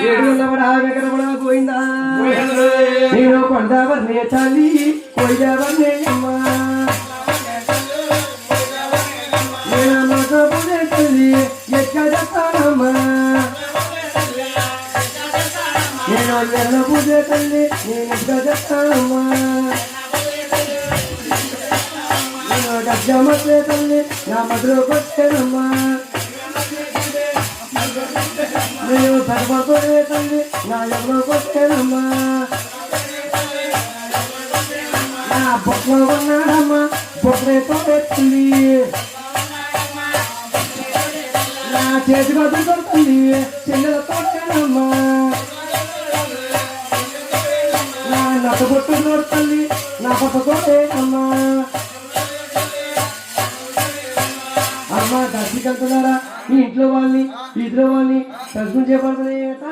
వెంకటపడా పోయిందా నేను కొండవర్నే తల్లి కొయ్యవర్నే అమ్మ నేను తల్లి ఎక్కడమ్మా నేను ఎన్న పూజ తల్లి నేను ఎక్కడమ్మా నేను గజ్జమట్లే తల్లి నా మధుర కొట్టేనమ్మా నేను సర్వకొడే తల్లి నా ఎవరో కొట్టేనమ్మా నా బొక్కలో ఉన్నాడమ్మా బొక్కలతో తల్లి నా చేతి గదులు కొడుతుంది చెల్లెలతో కొట్టేనమ్మా నా నట్ట బొట్టు కొడుతుంది నా పొట్ట కొట్టేనమ్మా అమ్మ దర్శకంటున్నారా మీ ఇంట్లో వాళ్ళని ఇద్దరు వాళ్ళని దర్శనం చేయబడుతుంది